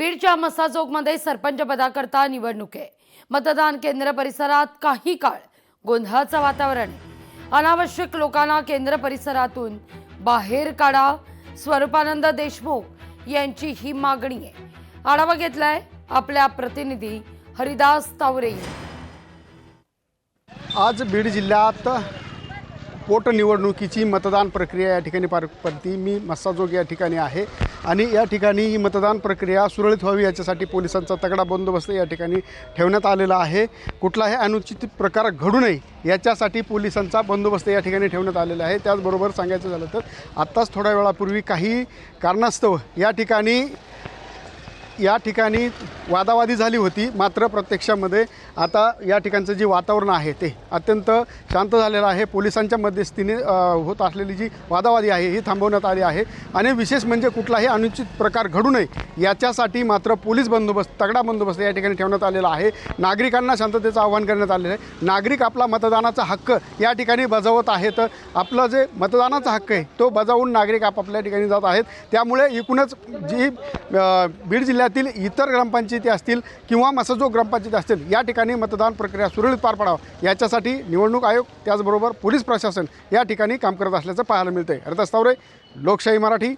बीडच्या मसाजोगमध्ये सरपंच पदाकरता निवडणूक आहे। मतदान केंद्र परिसरात काही काळ गोंधळाचं वातावरण आहे। अनावश्यक लोकांना केंद्र परिसरातून बाहेर काढा, स्वरूपानंद देशमुख यांची ही मागणी आहे। आढावा घेतलाय आपल्या प्रतिनिधी हरिदास तावरे। आज बीड जिल्ह्यात पोटनिवडणुकीची मतदान प्रक्रिया या ठिकाणी पार पडती। मी मस्साजोग या ठिकाणी आहे आणि या ठिकाणी ही मतदान प्रक्रिया सुरळीत व्हावी याच्यासाठी पोलिसांचा तगडा बंदोबस्त या ठिकाणी ठेवण्यात आलेला आहे। कुठलाही अनुचित प्रकार घडू नये याच्यासाठी पोलिसांचा बंदोबस्त या ठिकाणी ठेवण्यात आलेला आहे। त्याचबरोबर सांगायचं झालं तर आत्ताच थोड्या वेळापूर्वी काही कारणास्तव या ठिकाणी वादावादी झाली होती, मात्र प्रत्यक्षामध्ये आता या ठिकाणचं जे वातावरण आहे ते अत्यंत शांत झालेलं आहे। पोलिसांच्या मध्यस्थीने होत असलेली जी वादावादी आहे ही थांबवण्यात आली आहे आणि विशेष म्हणजे कुठलाही अनुचित प्रकार घडू नये याच्यासाठी मात्र पोलीस बंदोबस्त, तगडा बंदोबस्त या ठिकाणी ठेवण्यात आलेला आहे। नागरिकांना शांततेचं आवाहन करण्यात आलेलं आहे। नागरिक आपला मतदानाचा हक्क या ठिकाणी बजावत आहेत। आपलं जे मतदानाचा हक्क आहे तो बजावून नागरिक आपापल्या ठिकाणी जात आहेत। त्यामुळे एकूणच जी बीड जिल्ह्यातील इतर ग्रामपंचायती असतील किंवा मसाजोग ग्रामपंचायती असतील या ठिकाणी मतदान प्रक्रिया सुरळीत पार पडावं याच्यासाठी निवडणूक आयोग त्याचबरोबर पोलीस प्रशासन या ठिकाणी काम करत असल्याचं पाहायला मिळतंय। हरिदास तावरे, लोकशाही मराठी,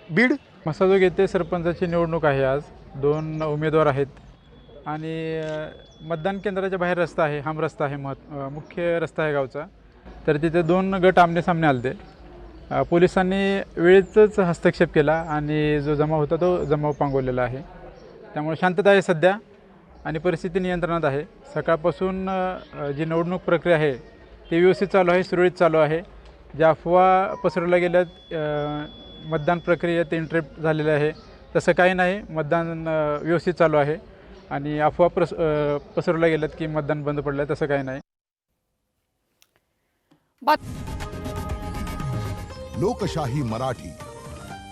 बीड। मसाजोग येथे सरपंचाची निवडणूक आहे। आज 2 उमेदवार आहेत आणि मतदान केंद्राच्या बाहेर रस्ता आहे, हम रस्ता आहे, मुख्य रस्ता आहे गावचा। तर तिथे 2 गट आमने-सामने आलते। पोलिसांनी वेळेतच हस्तक्षेप केला आणि जो जमाव होता तो जमाव पांगवलेला आहे। त्यामुळे शांतता आहे सध्या आणि परिस्थिती नियंत्रणात आहे। सकाळपासून जी निवडणूक प्रक्रिया आहे ती व्यवस्थित चालू आहे, सुरळीत चालू आहे। ज्या अफवा पसरवल्या गेल्यात मतदान प्रक्रियेत इंटरप्ट झालेलं आहे तसं काही नाही। मतदान व्यवस्थित चालू आहे आणि अफवा पसरवल्या गेल्यात की मतदान बंद पडलं आहे, तसं काही नाही। लोकशाही मराठी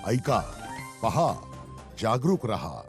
ऐका, पहा, जागरूक रहा।